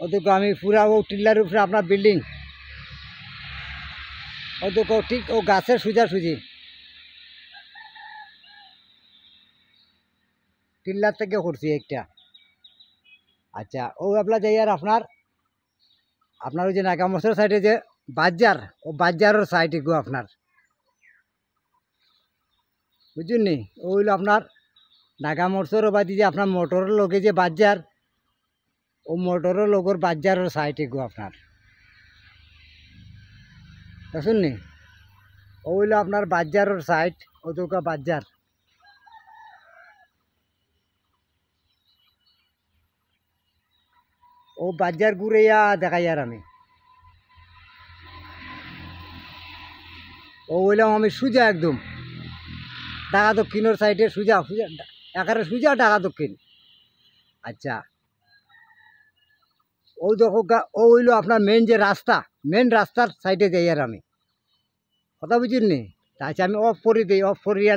ওদিকে আমি পুরা ও টিল্লার উপরে আপনার বিল্ডিং, ওদিকে ঠিক ও গাছের সোজাসুজি টিল্লার থেকে করছি একটা। আচ্ছা, ও আপনার যাই আর আপনার আপনার ওই যে নাগামসর সাইডে যে বাজার, ও বাজারের সাইডে গো আপনার, বুঝছেন নি? ও হইলো আপনার নাগামরসর বাদি যে আপনার মোটরের লগে যে বাজার, ও মোটরের লগর বাজারের সাইডে গো আপনার, বুঝছেন নি? ও হইলো আপনার বাজারের সাইড, ওদিকে বাজার। ও বাজার ঘুরে দেখাই আর আমি, ও হইলাম আমি সুজা একদম ঢাকা দক্ষিণের সাইডে সুজা সুজা একারে সুজা ঢাকা দক্ষিণ। আচ্ছা, ও দেখো ও হইলো আপনার মেন যে রাস্তা, মেন রাস্তার সাইডে যাই আর আমি, কথা বুঝিনি? আচ্ছা, আমি অফ করে দিই, অফ করিয়া